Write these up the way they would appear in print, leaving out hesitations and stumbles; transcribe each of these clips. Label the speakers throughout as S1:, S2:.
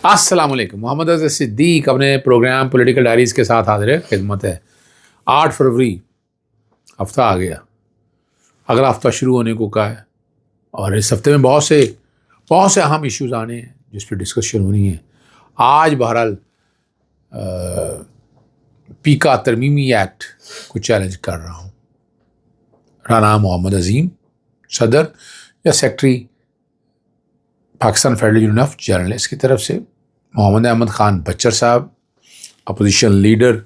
S1: السلام علیکم. محمد اظہر صدیق اپنے پروگرام پولیٹیکل ڈائریز کے ساتھ حاضر خدمت ہے. 8 فروری ہفتہ آ گیا. اگلا ہفتہ شروع ہونے کو کہا ہے اور اس ہفتے میں بہت سے اہم ایشوز آنے ہیں جس پہ ڈسکشن ہونی ہے. آج بہرحال پیکا ترمیمی ایکٹ کو چیلنج کر رہا ہوں. رانا محمد عظیم صدر یا secretary Pakistan federal union of journalist کی طرف سے، محمد احمد خان بچر صاحب اپوزیشن لیڈر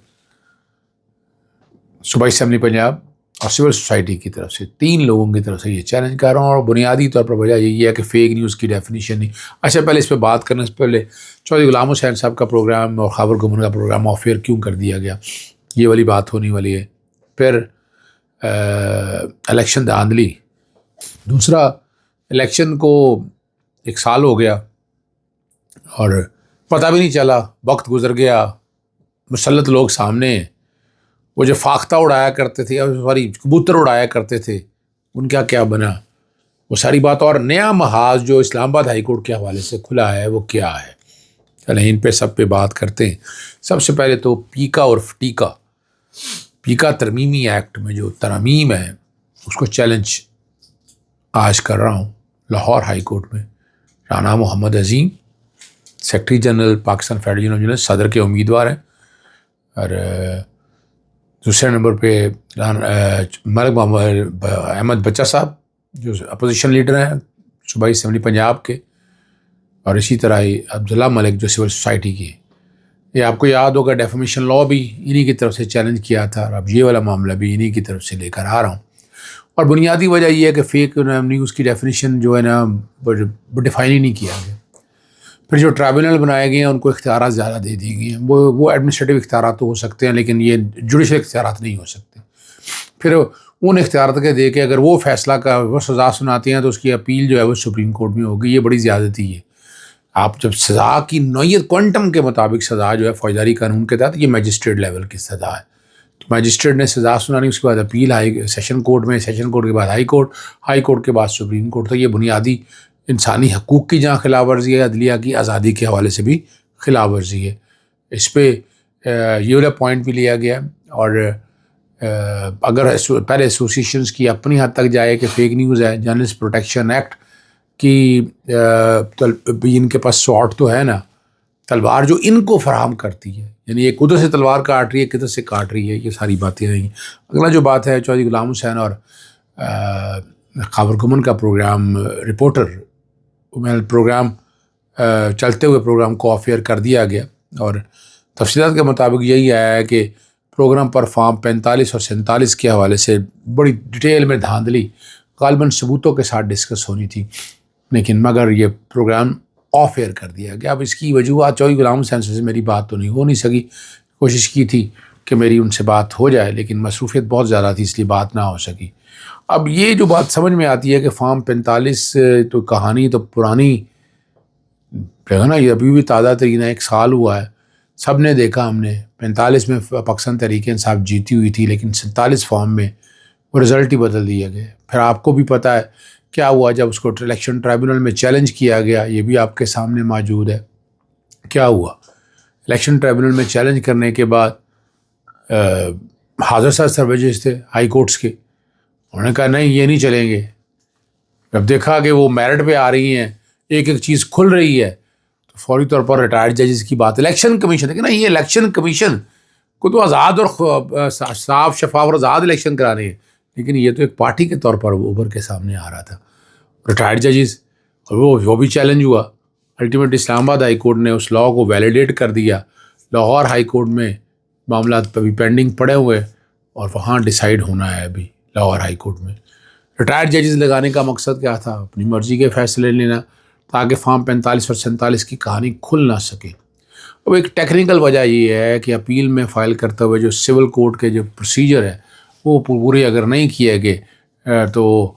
S1: صوبائی اسمبلی پنجاب اور سول سوسائٹی کی طرف سے، 3 لوگوں کی طرف سے یہ چیلنج کر رہا ہوں. اور بنیادی طور پر وجہ یہی ہے کہ فیک نیوز کی ڈیفینیشن نہیں. اچھا، پہلے اس پہ بات کرنے سے پہلے چودھری غلام حسین صاحب کا پروگرام اور خاور گمن کا پروگرام آف ایئر کیوں کر دیا گیا، یہ والی بات ہونے والی ہے. پھر الیکشن دھاندلی، دوسرا الیکشن کو 1 سال ہو گیا اور پتہ بھی نہیں چلا، وقت گزر گیا، مسلط لوگ سامنے ہیں. وہ جو فاختہ اڑایا کرتے تھے، کبوتر اڑایا کرتے تھے، ان کا کیا بنا، وہ ساری بات. اور نیا محاذ جو اسلام آباد ہائی کورٹ کے حوالے سے کھلا ہے وہ کیا ہے، چلیں ان پہ سب پہ بات کرتے ہیں. سب سے پہلے تو پیکا اور پیکا ترمیمی ایکٹ میں جو ترمیم ہے اس کو چیلنج آج کر رہا ہوں لاہور ہائی کورٹ میں. Rana Muhammad Azeem secretary general Pakistan federal union صدر کے امیدوار ہیں، اور دوسرے نمبر پہ ملک محمد احمد بچہ صاحب جو اپوزیشن لیڈر ہیں صوبائی اسمبلی پنجاب کے، اور اسی طرح ہی عبداللہ ملک جو سول سوسائٹی کی. یہ آپ کو یاد ہوگا ڈیفامیشن لاء بھی انہی کی طرف سے چیلنج کیا تھا، اور اب یہ والا معاملہ بھی انہی کی طرف سے لے کر آ رہا ہوں. اور بنیادی وجہ یہ ہے کہ فیک نیوز کی ڈیفینیشن جو ہے نا وہ ڈیفائن ہی نہیں کیا گیا. پھر جو ٹرائبونل بنائے گئے ہیں ان کو اختیارات زیادہ دے دی گئی ہیں. وہ ایڈمنسٹریٹو اختیارات تو ہو سکتے ہیں لیکن یہ جوڈیشل اختیارات نہیں ہو سکتے. پھر ان اختیارات کے دے کے اگر وہ فیصلہ کا وہ سزا سناتے ہیں تو اس کی اپیل جو ہے وہ سپریم کورٹ میں ہوگی. یہ بڑی زیادتی ہے. آپ جب سزا کی نوعیت کوانٹم کے مطابق سزا جو ہے فوجداری قانون کے تحت، یہ میجسٹریٹ لیول کی سزا ہے. تو میجسٹریٹ نے سزا سنانی، اس کے بعد اپیل سیشن کورٹ میں، سیشن کورٹ کے بعد ہائی کورٹ کے بعد سپریم کورٹ. تو یہ بنیادی انسانی حقوق کی جہاں خلاف ورزی ہے، عدلیہ کی آزادی کے حوالے سے بھی خلاف ورزی ہے. اس پہ یہ والا پوائنٹ بھی لیا گیا. اور اگر پہلے ایسوسیشنز کی اپنی حد تک جائے کہ فیک نیوز ہے، جرنلسٹ پروٹیکشن ایکٹ کی ان کے پاس سواٹ تو ہے نا، تلوار جو ان کو فراہم کرتی ہے، یعنی ایک ادھر سے تلوار کاٹ رہی ہے، کدھر سے کاٹ رہی ہے، یہ ساری باتیں رہیں. اگلا جو بات ہے چودھری غلام حسین اور خاور گمن کا پروگرام رپورٹر، پروگرام چلتے ہوئے پروگرام کو آف ایئر کر دیا گیا. اور تفصیلات کے مطابق یہی آیا ہے کہ پروگرام پر فارم 45 اور 47 کے حوالے سے بڑی ڈیٹیل میں دھاندلی غالباً ثبوتوں کے ساتھ ڈسکس ہونی تھی، لیکن مگر یہ پروگرام آف ایئر کر دیا گیا. اب اس کی وجوہات چودھری غلام حسین سے میری بات تو نہیں ہو سکی. کوشش کی تھی کہ میری ان سے بات ہو جائے لیکن مصروفیت بہت زیادہ تھی، اس لیے بات نہ ہو سکی. اب یہ جو بات سمجھ میں آتی ہے کہ فارم 45 تو کہانی تو پرانی ہے نا، یہ ابھی بھی تازہ ترین ہے. 1 سال ہوا ہے، سب نے دیکھا. ہم نے 45 میں پاکستان تحریک انصاف جیتی ہوئی تھی، لیکن 47 فارم میں وہ رزلٹ ہی بدل دیے گئے. پھر آپ کو بھی پتہ ہے کیا ہوا جب اس کو الیکشن ٹرائبونل میں چیلنج کیا گیا، یہ بھی آپ کے سامنے موجود ہے. کیا ہوا الیکشن ٹرائبونل میں چیلنج کرنے کے بعد حاضر صاحب سروجز تھے ہائی کورٹس کے، انہوں نے کہا نہیں یہ نہیں چلیں گے. جب دیکھا کہ وہ میرٹ پہ آ رہی ہیں، ایک ایک چیز کھل رہی ہے، تو فوری طور پر ریٹائرڈ ججز کی بات، الیکشن کمیشن ہے نا، یہ الیکشن کمیشن کو تو آزاد اور صاف شفاف اور آزاد الیکشن کرانے ہیں، لیکن یہ تو ایک پارٹی کے طور پر ابھر کے سامنے آ رہا تھا. ریٹائرڈ ججز، اور وہ بھی چیلنج ہوا. الٹیمیٹ اسلام آباد ہائی کورٹ نے اس لاء کو ویلیڈیٹ کر دیا. لاہور ہائی کورٹ میں معاملات ابھی پینڈنگ پڑے ہوئے اور وہاں ڈیسائیڈ ہونا ہے ابھی لاہور ہائی کورٹ میں. ریٹائرڈ ججز لگانے کا مقصد کیا تھا؟ اپنی مرضی کے فیصلے لینا تاکہ فارم 45 اور 47 کی کہانی کھل نہ سکے. اب ایک ٹیکنیکل وجہ یہ ہے کہ اپیل میں فائل کرتے ہوئے جو سول کورٹ کے جو پروسیجر ہے وہ پورے اگر نہیں کیے گئے تو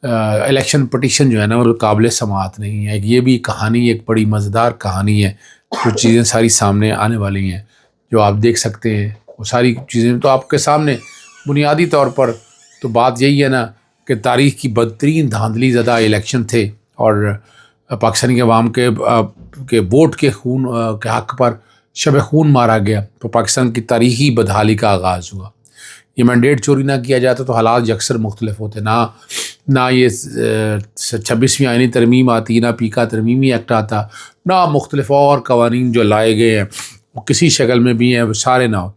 S1: الیکشن پٹیشن جو ہے نا وہ قابل سماعت نہیں ہے. یہ بھی کہانی ایک بڑی مزیدار کہانی ہے. جو چیزیں ساری سامنے آنے والی ہیں جو آپ دیکھ سکتے ہیں، وہ ساری چیزیں تو آپ کے سامنے. بنیادی طور پر تو بات یہی ہے نا کہ تاریخ کی بدترین دھاندلی زدہ الیکشن تھے، اور پاکستانی کے عوام کے ووٹ کے خون کے حق پر شب خون مارا گیا تو پاکستان کی تاریخی بدحالی کا آغاز ہوا. یہ مینڈیٹ چوری نہ کیا جاتا تو حالات اکثر مختلف ہوتے. نہ یہ 26ویں آئینی ترمیم آتی، نہ پیکا ترمیمی ایکٹ آتا، نہ مختلف اور قوانین جو لائے گئے ہیں وہ کسی شکل میں بھی ہیں وہ سارے نہ ہو.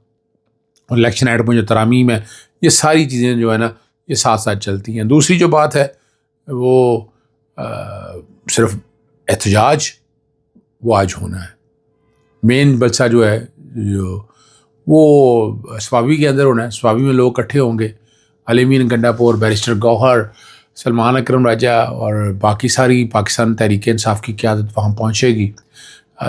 S1: الیکشن ایکٹ میں جو ترامیم ہے یہ ساری چیزیں جو ہے نا یہ ساتھ ساتھ چلتی ہیں. دوسری جو بات ہے وہ صرف احتجاج وہ آج ہونا ہے. مین بچہ جو ہے وہ اسوابی کے اندر ہونا ہے. اسوابی میں لوگ اکٹھے ہوں گے، علی امین گنڈاپور، بیرسٹر گوہر، سلمان اکرم راجہ اور باقی ساری پاکستان تحریک انصاف کی قیادت وہاں پہنچے گی.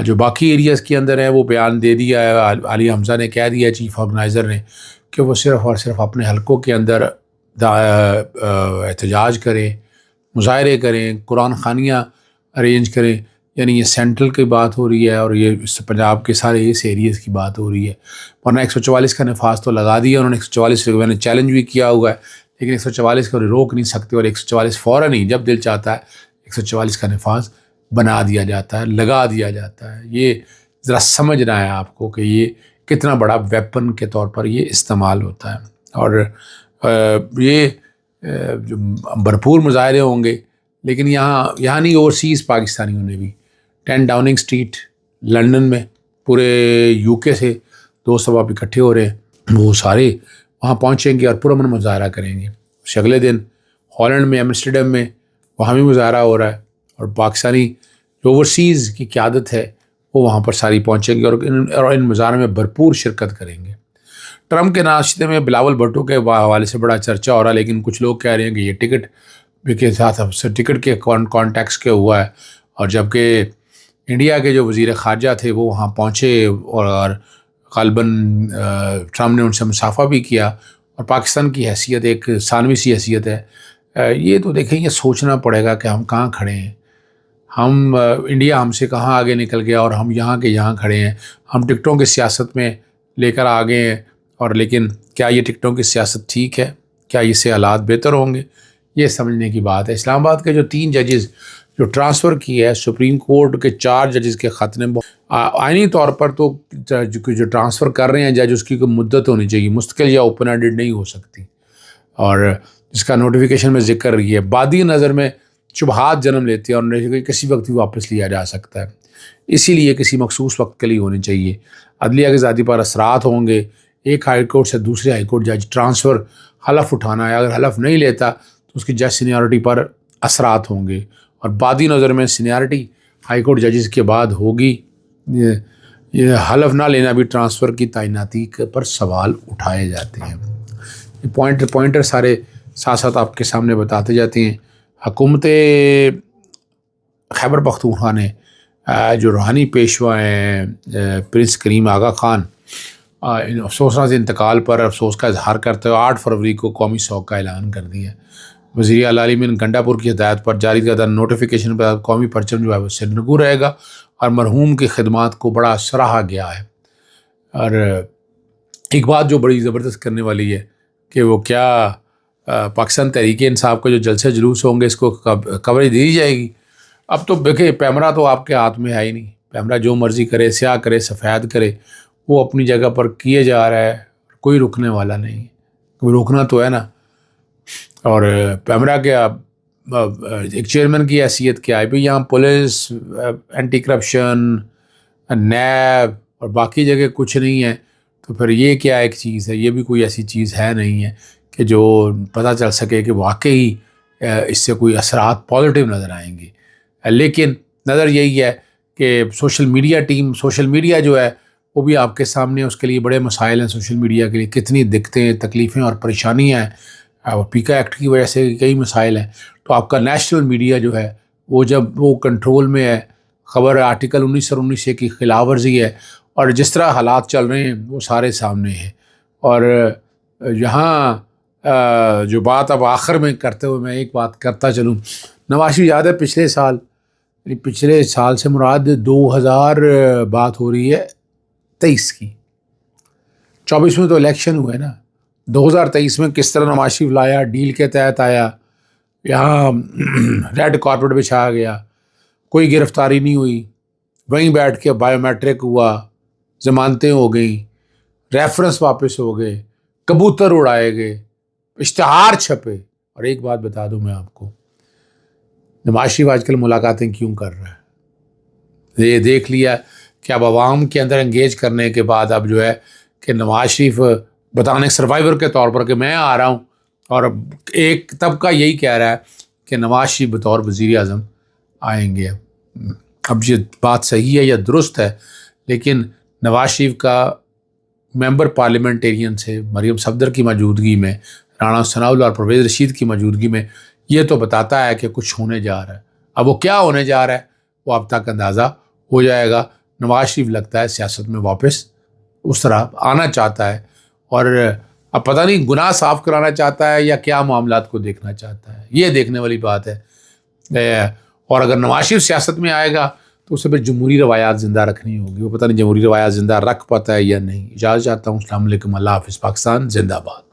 S1: جو باقی ایریاز کے اندر ہیں وہ بیان دے دیا ہے. علی حمزہ نے کہہ دیا چیف آرگنائزر نے کہ وہ صرف اور صرف اپنے حلقوں کے اندر احتجاج کریں، مظاہرے کریں، قرآن خوانیاں ارینج کریں. یعنی یہ سینٹرل کی بات ہو رہی ہے اور یہ پنجاب کے سارے اس ایریز کی بات ہو رہی ہے. ورنہ 144 کا نفاذ تو لگا دیا انہوں نے. 144 میں نے چیلنج بھی کیا ہوا ہے لیکن 144 کو روک نہیں سکتے اور 144 فوراً ہی جب دل چاہتا ہے 144 کا نفاذ بنا دیا جاتا ہے، لگا دیا جاتا ہے. یہ ذرا سمجھنا ہے آپ کو کہ یہ کتنا بڑا ویپن کے طور پر یہ استعمال ہوتا ہے. اور یہ جو بھرپور مظاہرے ہوں گے لیکن یہاں نہیں، اوورسیز پاکستانیوں نے بھی 10 ڈاؤننگ اسٹریٹ لنڈن میں پورے یو کے سے دوست اب اکٹھے ہو رہے ہیں، وہ سارے وہاں پہنچیں گے اور پرامن مظاہرہ کریں گے. اگلے دن ہالینڈ میں ایمسٹرڈیم میں وہاں بھی مظاہرہ ہو رہا ہے اور پاکستانی جو اوورسیز کی قیادت ہے وہ وہاں پر ساری پہنچیں گے اور ان مظاہروں میں بھرپور شرکت کریں گے. ٹرمپ کے ناشتے میں بلاول بھٹو کے حوالے سے بڑا چرچا ہو رہا ہے لیکن کچھ لوگ کہہ رہے ہیں کہ یہ ٹکٹ کے ساتھ ٹکٹ کے کانٹیکس کے ہوا ہے. اور جبکہ انڈیا کے جو وزیر خارجہ تھے وہ وہاں پہنچے اور غالباً ٹرمپ نے ان سے مصافحہ بھی کیا اور پاکستان کی حیثیت ایک ثانوی سی حیثیت ہے. یہ تو دیکھیں یہ سوچنا پڑے گا کہ ہم کہاں کھڑے ہیں. ہم انڈیا ہم سے کہاں آگے نکل گیا اور ہم یہاں کے یہاں کھڑے ہیں. ہم ٹکٹوں کی سیاست میں لے کر آگے ہیں اور لیکن کیا یہ ٹکٹوں کی سیاست ٹھیک ہے؟ کیا اس سے حالات بہتر ہوں گے؟ یہ سمجھنے کی بات ہے. اسلام آباد کے جو 3 ججز جو ٹرانسفر کی ہے سپریم کورٹ کے 4 ججز کے خط نے آئینی طور پر تو جو ٹرانسفر کر رہے ہیں جج اس کی کوئی مدت ہونی چاہیے، مستقل یا اوپن اینڈڈ نہیں ہو سکتی اور جس کا نوٹیفیکیشن میں ذکر یہ بادی نظر میں شبہات جنم لیتے ہیں اور کسی وقت بھی واپس لیا جا سکتا ہے. اسی لیے کسی مخصوص وقت کے لیے ہونی چاہیے. عدلیہ کی ذاتی پر اثرات ہوں گے. ایک ہائی کورٹ سے دوسرے ہائی کورٹ جج ٹرانسفر حلف اٹھانا ہے، اگر حلف نہیں لیتا تو اس کی جج سینیارٹی پر اثرات ہوں گے اور بادی نظر میں سینیارٹی ہائی کورٹ ججز کے بعد ہوگی. یہ حلف نہ لینا بھی ٹرانسفر کی تعیناتی پر سوال اٹھائے جاتے ہیں. یہ پوائنٹر سارے ساتھ ساتھ آپ کے سامنے بتاتے جاتے ہیں. حکومت خیبر پختونخوا نے جو روحانی پیشوا ہیں پرنس کریم آغا خان افسوسناک انتقال پر افسوس کا اظہار کرتے ہوئے 8 فروری کو قومی سوگ کا اعلان کر دیا. وزیر اعلیٰ علی امین گنڈاپور کی ہدایت پر جاری کردہ نوٹیفیکیشن پر قومی پرچم جو ہے وہ سرنگو رہے گا اور مرحوم کی خدمات کو بڑا سراہا گیا ہے. اور ایک بات جو بڑی زبردست کرنے والی ہے کہ وہ کیا پاکستان تحریک انصاف کا جو جلسے جلوس ہوں گے اس کو کوریج دی جائے گی. اب تو دیکھیں کیمرہ تو آپ کے ہاتھ میں ہے ہی نہیں. کیمرہ جو مرضی کرے، سیاہ کرے، سفید کرے، وہ اپنی جگہ پر کیے جا رہا ہے. کوئی رکنے والا نہیں. کوئی روکنا تو ہے نا. اور پیمرا کے ایک چیئرمین کی حیثیت کیا ہے بھائی؟ یہاں پولیس، اینٹی کرپشن، نیب اور باقی جگہ کچھ نہیں ہے تو پھر یہ کیا ایک چیز ہے؟ یہ بھی کوئی ایسی چیز ہے نہیں ہے کہ جو پتہ چل سکے کہ واقعی اس سے کوئی اثرات پازیٹیو نظر آئیں گے. لیکن نظر یہی ہے کہ سوشل میڈیا جو ہے وہ بھی آپ کے سامنے اس کے لیے بڑے مسائل ہیں. سوشل میڈیا کے لیے کتنی دقتیں، تکلیفیں اور پریشانیاں ہیں اور پیکا ایکٹ کی وجہ سے کئی مسائل ہیں. تو آپ کا نیشنل میڈیا جو ہے وہ جب وہ کنٹرول میں ہے، خبر آرٹیکل 19 اور 19 کی خلاف ورزی ہے اور جس طرح حالات چل رہے ہیں وہ سارے سامنے ہیں. اور یہاں جو بات اب آخر میں کرتے ہوئے میں ایک بات کرتا چلوں. نواز شریف یاد ہے پچھلے سال سے مراد 2000 بات ہو رہی ہے 23 کی. 24 میں تو الیکشن ہوئے نا. 2023 میں کس طرح نواز شریف لایا، ڈیل کے تحت آیا، یہاں ریڈ کارپیٹ بچھایا گیا، کوئی گرفتاری نہیں ہوئی، وہیں بیٹھ کے بائیو میٹرک ہوا، ضمانتیں ہو گئیں، ریفرنس واپس ہو گئے، کبوتر اڑائے گئے، اشتہار چھپے۔ اور ایک بات بتا دوں میں آپ کو، نواز شریف آج کل ملاقاتیں کیوں کر رہا ہے؟ یہ دیکھ لیا کہ اب عوام کے اندر انگیج کرنے کے بعد اب جو ہے کہ نواز شریف بتانے سروائیور کے طور پر کہ میں آ رہا ہوں، اور ایک طبقہ یہی کہہ رہا ہے کہ نواز شریف بطور وزیر اعظم آئیں گے۔ اب یہ بات صحیح ہے یا درست ہے، لیکن نواز شریف کا ممبر پارلیمنٹیرین سے مریم صفدر کی موجودگی میں، رانا ثناء اللہ اور پرویز رشید کی موجودگی میں یہ تو بتاتا ہے کہ کچھ ہونے جا رہا ہے۔ اب وہ کیا ہونے جا رہا ہے وہ اب تک اندازہ ہو جائے گا۔ نواز شریف لگتا ہے سیاست میں واپس اس طرح آنا چاہتا ہے، اور اب پتہ نہیں گناہ صاف کرانا چاہتا ہے یا کیا معاملات کو دیکھنا چاہتا ہے، یہ دیکھنے والی بات ہے۔ اور اگر نواز شریف سیاست میں آئے گا تو اسے پھر جمہوری روایات زندہ رکھنی ہوگی، وہ پتہ نہیں جمہوری روایات زندہ رکھ پاتا ہے یا نہیں۔ اجازت چاہتا ہوں، السلام علیکم، اللہ حافظ، پاکستان زندہ باد۔